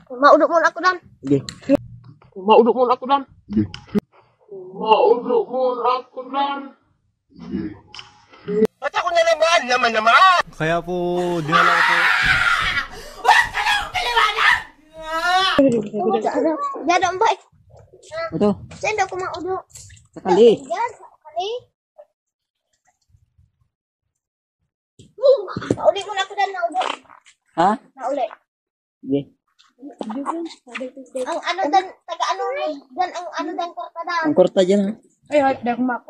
Maudok mo ako dan. Sige. Maudok mo ako dan. Maudok mo ako dan. Ba't ako na naman? Kaya po, dinala ko po. Dia mbak. Ito. Saya ndak ko maudok. Sakali. Yan, sakali. Mauli mo na ako dan maudok. Ha? Mauli. Sige. Ang ano dan taga ano dan ang ano dan kwarta dan. Ang korta dyan ha. Ay, dak mak.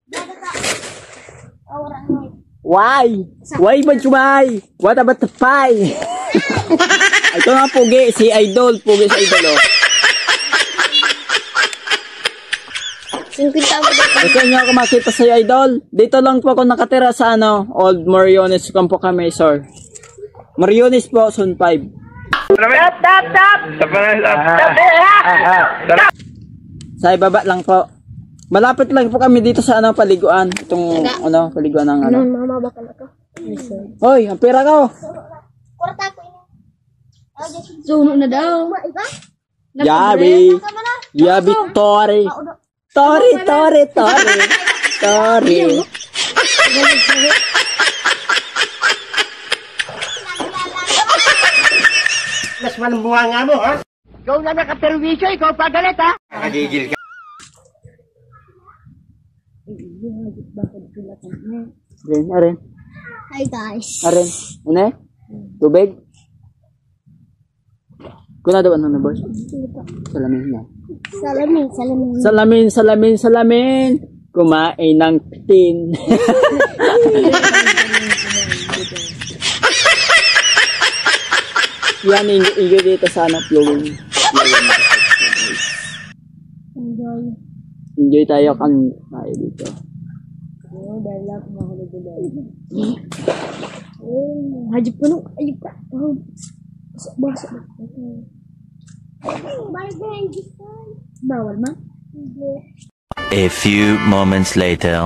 Dada ka. Orang ni. Why? Why man sumay? What about the pie? Ito nga pugi, si Idol. Pugi si Idol oh. Singkita mo dito. Gusto niyo ako makita si Idol? Dito lang po ako nakatira sa ano, Old Mariones Campo Camaysor. Mariones po, Zone 5. Sa ibaba lang po. Malapit lang po kami dito sa ano, paliguan. Itong ano, paliguan ng ano. Mama baka na to. Hoy, ang pera ko. Kwarta ko ini. Suno na daw. Iba? Yabi. Yabi Tori. Tori. Mas manumbuha nga mo, ha? Ikaw na nakaperwisyo, ikaw pa galit, ha? Nakagigil ka. Arin. Hi guys. Arin. Ano eh? Tubig? Kuna daw ano na boss? Salamin na. Salamin. Kumain ng pitin. Yan, ingo dito sa ano, flowing. Enjoy tayo kan tayo dito. Haji penuh, ayo pak. Basah. Bawal mah. A few moments later.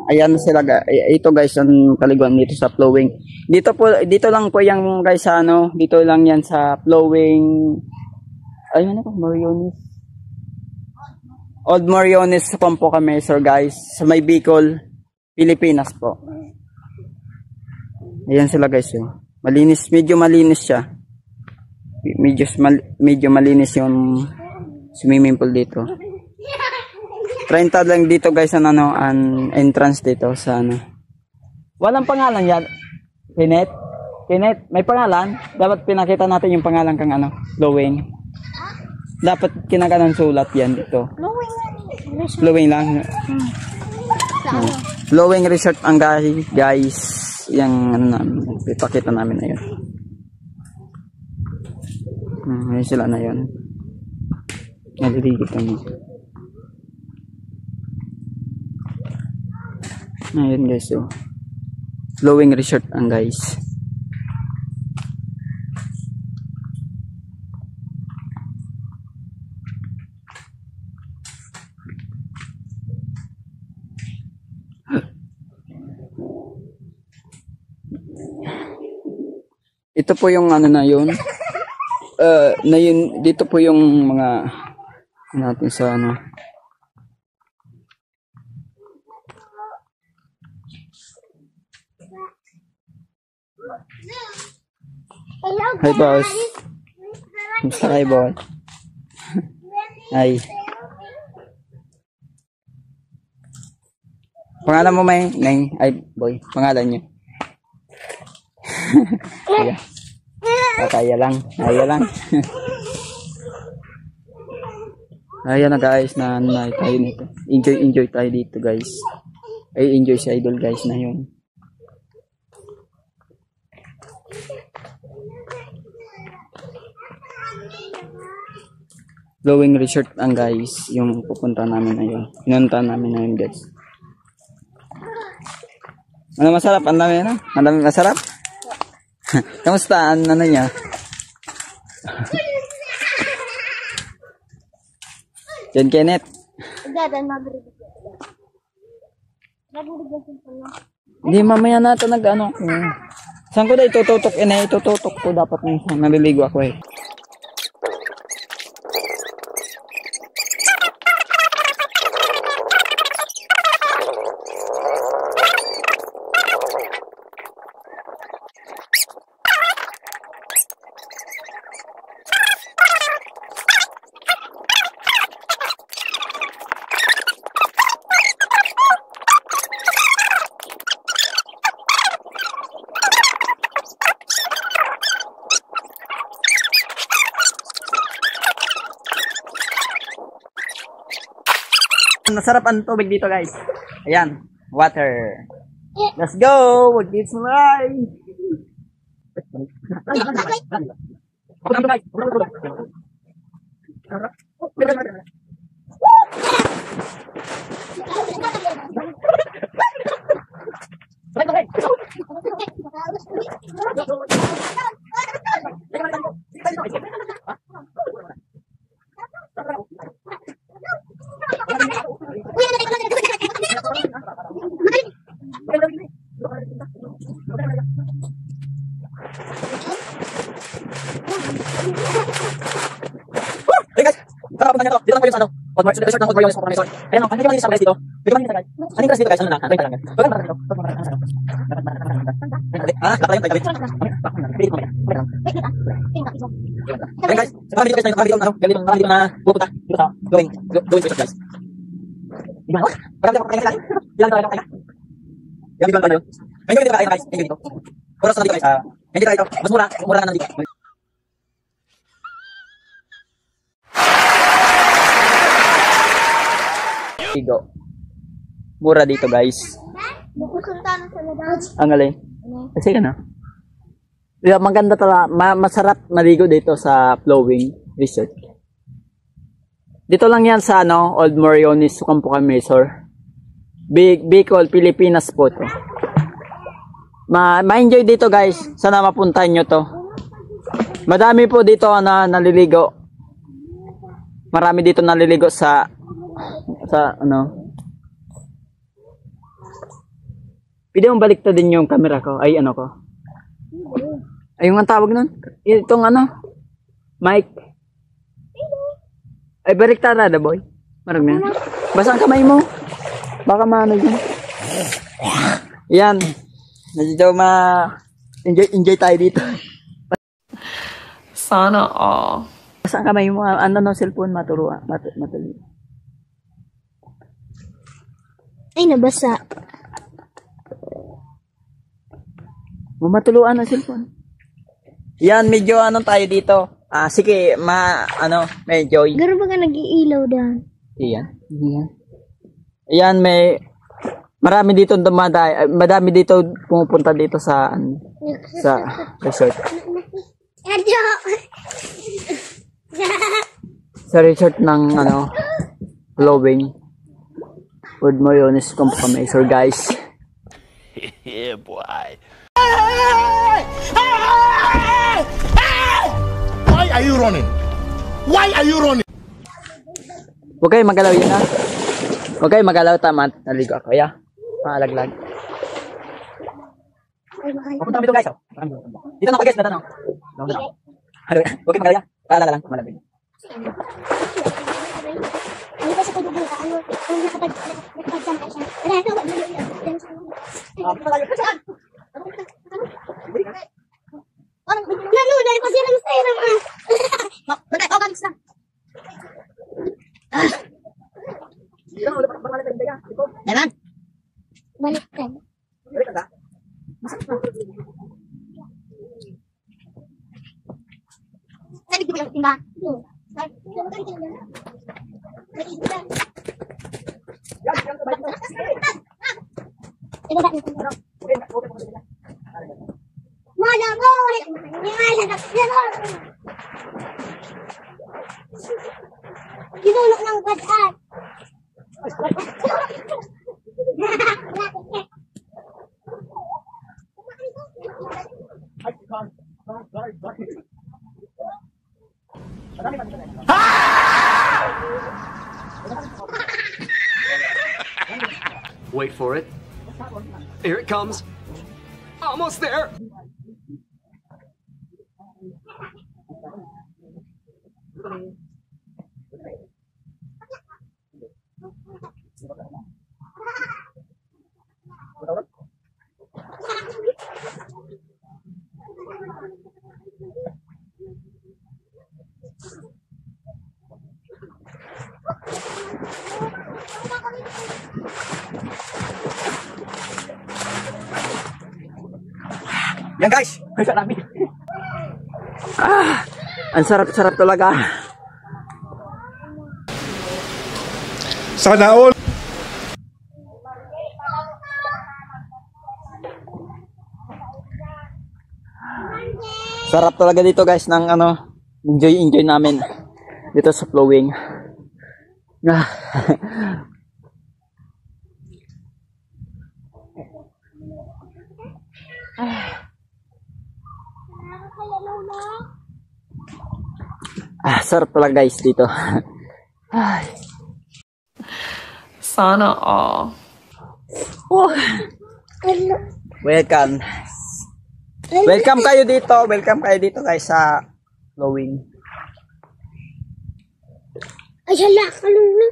Ayan sila ito guys ang kaliguan dito sa flowing. Dito lang po yung guys sa ano, dito lang yan sa flowing. Ayun na po, Mariones. Old Mariones sa Campo Camaysor guys, sa may Bicol, Pilipinas po. Ayan sila guys yun. Malinis, medyo malinis siya. Medyo malinis yung swimming pool dito. 30 lang dito guys ang ano, an entrance dito sa ano. Walang pangalan yan. Kenneth, may pangalan. Dapat pinakita natin yung pangalan kang ano, flowing. Dapat kinakanan sulat yan dito. Flowing lang. Flowing Resort ang guys. Yang ano namin, ipakita namin na yun. Ayun sila na yun. Naliligot kami. Ayun guys, so Flowing Resort ang guys. Ito po yung ano na yun. Dito po yung mga natin sa ano. Hi boss. Kumusta kayo boss? Hi. Pangalan mo may? Neng? Ay boy. Pangalan niyo? Kaya lang. Ayan na guys, na tayo nito. Enjoy tayo dito guys. Ay enjoy si Idol guys na yun. Flowing Resort ang guys, yung pupunta namin na yun. Pinunta namin na yun guys. Ano masarap? Ang dami na? Ang dami masarap? Kamusta? Ano niya? John Kenneth? Hindi, mamaya natin nag-ano. Saan ko na itututok? Itututok ko dapat minsan. Naliligo ako eh. Masarap ang tubig dito guys. Ayan, water. Let's go! Mag-gits mo ay! Hey guys! Tara, punta nyo to. Dito lang po yung sa ano. Resort ng Old Mariones Resort. Ayan o, ano yung sa guys dito? Dito lang yung sa guys. Ano yung guys dito guys? Ano na? Ano yung lang yan? Huwag lang dito. Ah, lakla yung tayo. Ayan guys, sa mga dito guys na yung mga dito na pupunta dito sa going resort guys. Ilan o? Parang dito ako kaya sila. Ilan tayo kaya? Ilan dito tayo? Ayun dito guys. Ayun dito. Oras na dito guys. Ayun dito tayo. Mas mura na dito. Igo. Mura dito guys. Ang alay. Kasi ka na. Yeah, maganda talaga. Masarap maligo dito sa Flowing Resort. Dito lang yan sa ano, Old Mariones, Sukampukan, Resort. Bicol, Pilipinas po to. Ma-enjoy dito guys. Sana mapuntahan nyo to. Madami po dito na naliligo. Marami dito naliligo sa ano. Pwede mong baliktad din yung camera ko. Ay ano ko. Ay yung ang tawag nun. Itong ano. Mic. Ay baliktad na boy. Marami na. Basta ang kamay mo. Baka maano yun. Yan. Medyo enjoy tayo dito. Sana all. Basta ang kamay mo. Ano no cellphone maturuan. Matuli. Ay, nabasa. Matuluan ang cellphone. Yan, medyo ano tayo dito. Sige, medyo. Garo ba ka nag-iilaw dyan? Iyan. Yan, marami dito madami dito pumupunta dito sa resort. Sa resort ng Flowing Old Mariones Sukampukan Resort guys. Yeah, boy. Why are you running? Why are you running? Huwag kayo magalaw yun ha. Huwag kayo magalaw, tama. Naligo ako, ya. Maalaglag. Papunta kami dito guys. Dito na ako guys, dito na. Huwag kayo magalaw ya. Paalala lang, malabig. Ano ba sa pagbubuka? Ano nakapag-sama siya? Lalo, dahil kasi lang sa'yo naman. Magalis na. Naman? Balik ka. Sabi ko yung timba. Mana mo? Kinulok ng bataan. Wait for it. Here it comes. Almost there. Yan guys, ang sarap-sarap talaga. Sana all. Sarap talaga dito guys ng ano, enjoy namin dito sa flowing. Sarap talaga guys dito. Sana all. Welcome. Welcome kayo dito. Welcome kayo dito guys sa flowing. Ay, hala, kaluna.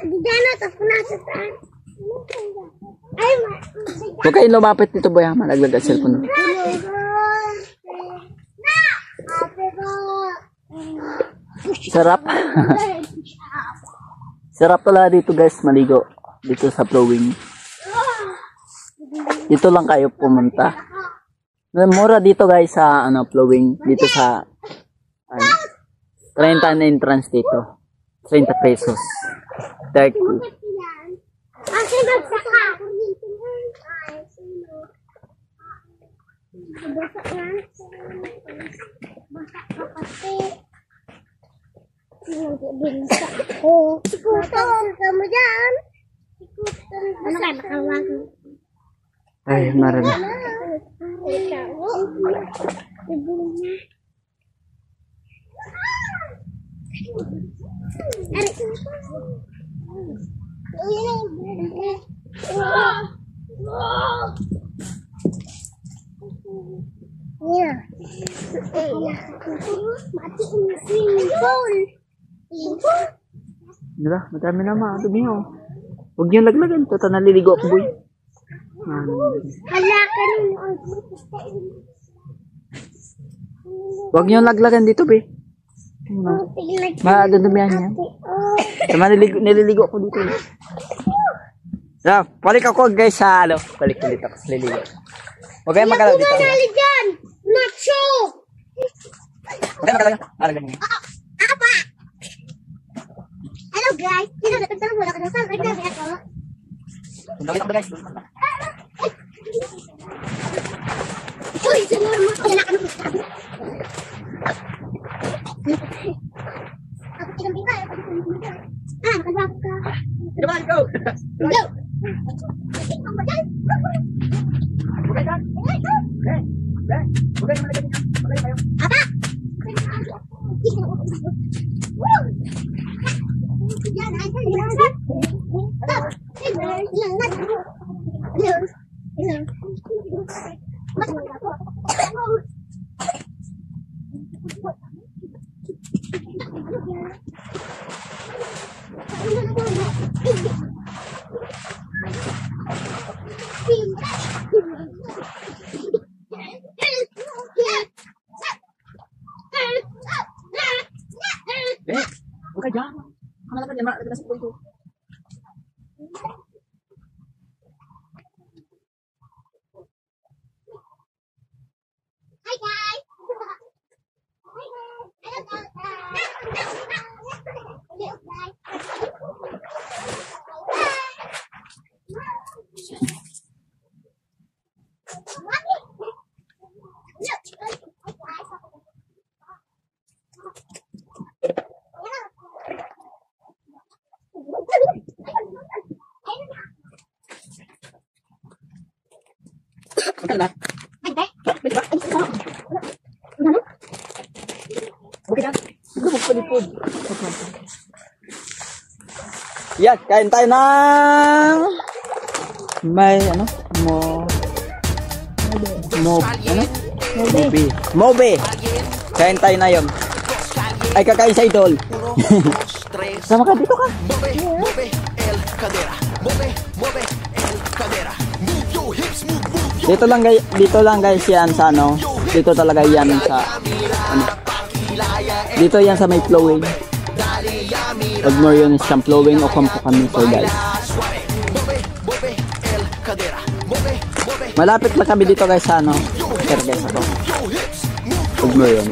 Diyan tapos na sa taas. Ay, Huwag kayong lumapit dito boy ha. Malaglag ang cellphone. Sarap. Sarap pala dito guys maligo. Dito sa flowing. Dito lang kayo pumunta. Mura dito guys sa ano flowing. Dito sa 30 na entrance dito. 30 pesos. 30. Kasi magsaka. Basak na. Basak ka pati. Binasa ako. Sikutan ka mo dyan. Sikutan. Ano kayo makawag? Ay, marami. Diba? Madami naman. Dumi ho. Huwag niyong laglagan. Ito naliligo ako boy. Hala ka rin. Huwag niyong laglagan dito be. Madadamihan niya. Nililigo ako dito. Balik ako guys sa ano. Balik dito ako sa liligo. Huwag kayong magalaw dito. Manali dyan! Nacho! Huwag kayong magalaw. Alagyan niyo. Apa! Hello guys! Sino natagtanong mo? Nakadasal ka dyan. Dito ako guys. Uy! Senyor mo! Kailan ka naman sabi? Ako tinambing ka. Nakadasal ka. Come on, go! Go! Ang bagal! Okay, done. Okay. Okay, malagyan niyo. Malagyan kayo. Apa! Woo! Yan, ay, Okay, dyan. Malagyan niya. Malagyan na sa punto. Hi guys! Hi guys! Okay na. Okay na. Lipod. Yan, kain tayo ng may ano? Ano? Mobe. Kain tayo na yun. Ay, kakain sa idol. Sama ka, dito ka. Dito lang guys yan sa ano. Dito talaga yan sa ano. Dito yan sa may flowing. Pag more yun is siyang flowing o kampo kami so guys. Malapit lang kami dito guys sa ano. Pero guys ako. Pag more yun.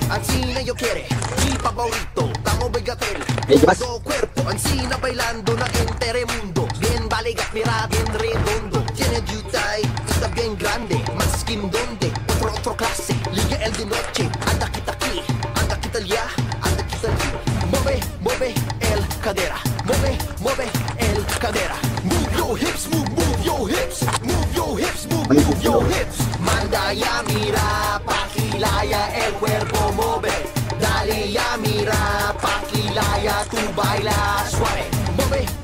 Ansina yo quiere, mi favorito, estamos begatel. Yes. Todo cuerpo, ansina bailando na entere mundo. Bien baligat, mira bien redondo. Tiene yutay, está bien grande. Más skin donde, otro clase. Liga el de noche, anda kita aquí, anda kita allá, anda kita allí. Mueve el cadera. Mueve el cadera. Move your hips, move your hips. Move your hips, move your hips. Manda ya mira, pakilaya el cuerpo mueve. Dale ya mira, pakilaya tu baila suave.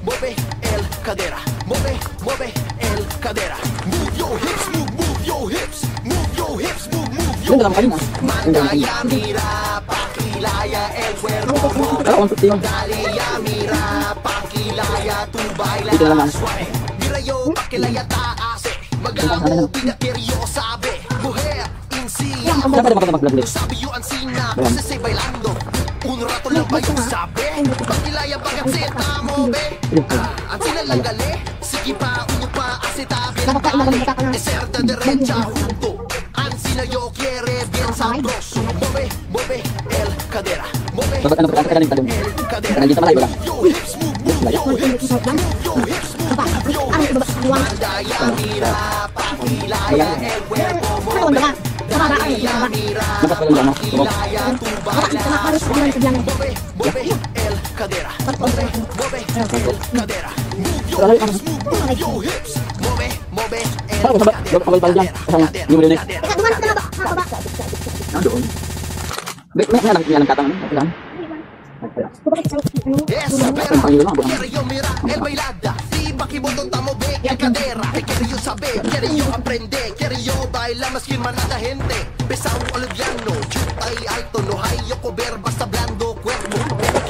Mueve el cadera. Mueve el cadera. Move your hips, move your hips. Move your hips, move your hips. Manda ya mira, pakilaya el cuerpo mueve. Dale ya mira, pakilaya tu baila suave. Mira yo, pakilaya taas. Magamo, pinakiryo sabi. Mujer, insiya. Sabi yo ang sina, kasi bailando. Un rato lang ba yung sabi? Pakilaya bagat seta mo, be. Ang sina lang gali. Sige pa, uno pa, asetabi. Eserta derecha junto. Ang sina yo quiere bien sabroso. Mueve el cadera. Mueve el cadera. Move your hips, move your hips. Move your hips, move your hips. Manda ya mira, pakilaya el cuerpo mueve. Dale ya mira, pakilaya tu baila suave. Mueve el cadera. Mueve el cadera. Move your hips, move your hips. Mueve el cadera. Eso, pero quiero yo mirar el bailada. Si pakibotón tamo ve el cadera. Quiero yo saber, quiero yo aprender. Quiero yo bailar más que manada gente. Pesado oliviano, chutay alto. No hay yo cover, basta blando cuerpo.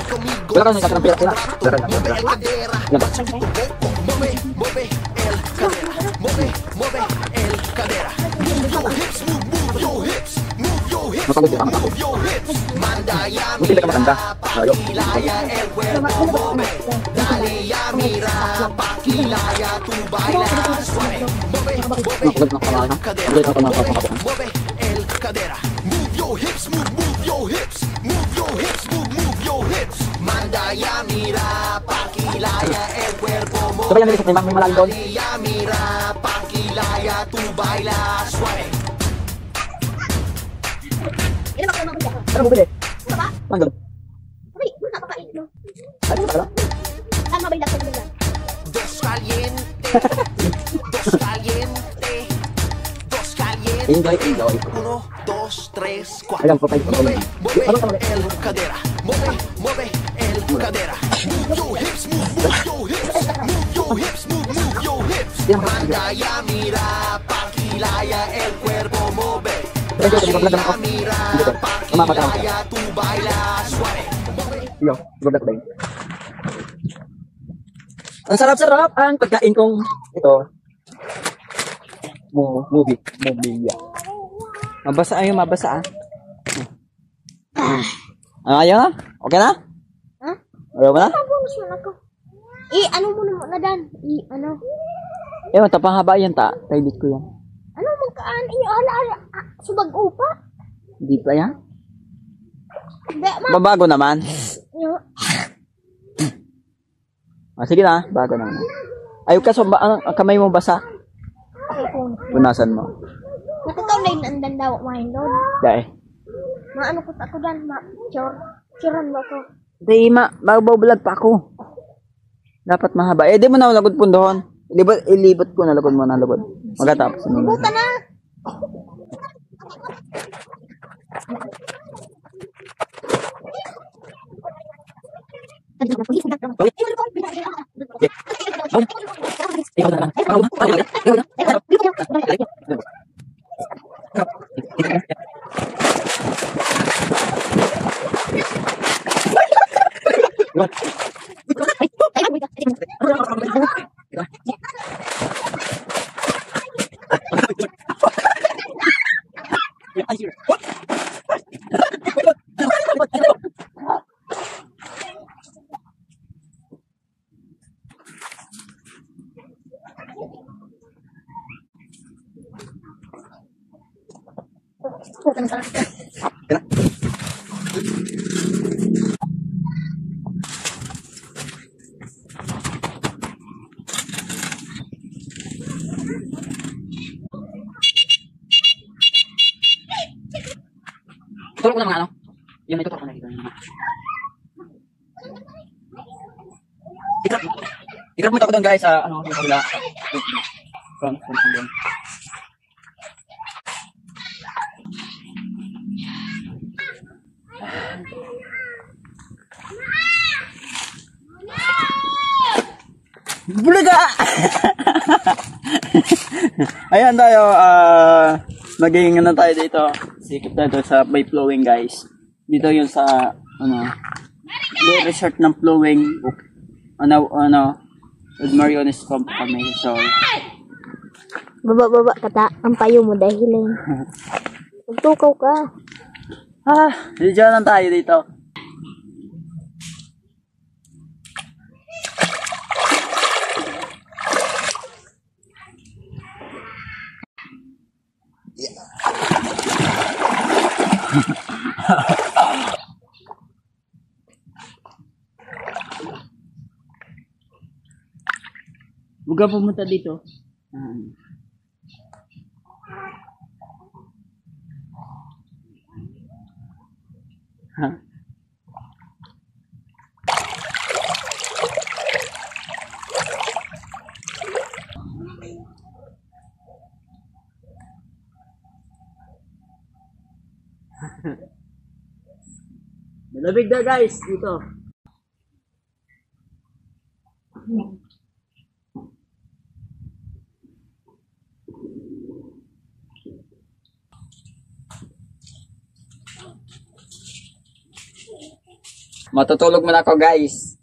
Conmigo, mueve el cadera. Pasa tu boco, mueve el cadera. Mueve el cadera. Move your hips, move your hips. Move your hips, move your hips. Manda ya mira, pakilaya el cuerpo mueve. Dale ya mira, pakilaya tu baila suave. Mueve el cadera. Mueve el cadera. Move your hips, move your hips. Move your hips, move your hips. Manda ya mira, pakilaya el cuerpo mueve. Dale ya mira, pakilaya tu baila suave. Ano mo pili? Manggol. Ay, muna pa kain, no? Ano ba? Tama ba yung dapat nila? Dos caliente. Dos caliente. Dos caliente. Enjoy. 1, 2, 3, 4. Alam ko kayo. Mueve el cadera. Mueve el cadera. Move your hips, move your hips. Move your hips, move your hips. Manda ya mira, pakilaya el cuerpo mueve. Dale ya mira, pakilaya tu baila suave. Yo, goblet ba yun? Ang sarap-sarap ang pagkain kong ito. Movie. Mabasa ayun, mabasa ah. Ayaw na? Okay na? Ha? Ayaw mo na? Bonus mo na ko. Ano mo na muna dan? Ano? Ewan, tapang haba yan ta. Kaibit ko yan. Ano magkaan? Ala. Subag upa? Hindi pa yan? Hindi, Babago naman. Sige na, bago naman. Ayaw ka, ang kamay mo basa. Punasan mo. Nakakaw na yung andan daw mahin doon. Dahil. Maano ko ako dan, Churan mo ko. Hindi, babaw-vlog pa ako. Dapat mahaba. Di mo na lagod pundohon. Ilibot ko na lagod mo na lagod. Magkatapos. Buta na! Tutulog ko na mga ano. Yun, may tutulog ko na dito. Ikrap mo ito ako doon guys sa ano, yung kabila. Front doon. Bulaga! Ayan tayo, maging ano tayo dito. Sikip tayo sa by flowing guys. Dito yun sa ano, resort ng flowing. With Mariones Camp kami. So, Baba kata, ang payo mo dahil magtukaw ka. dito lang tayo dito. Huwag ka pumunta dito. Malamig na guys dito. Matutulog muna ako guys.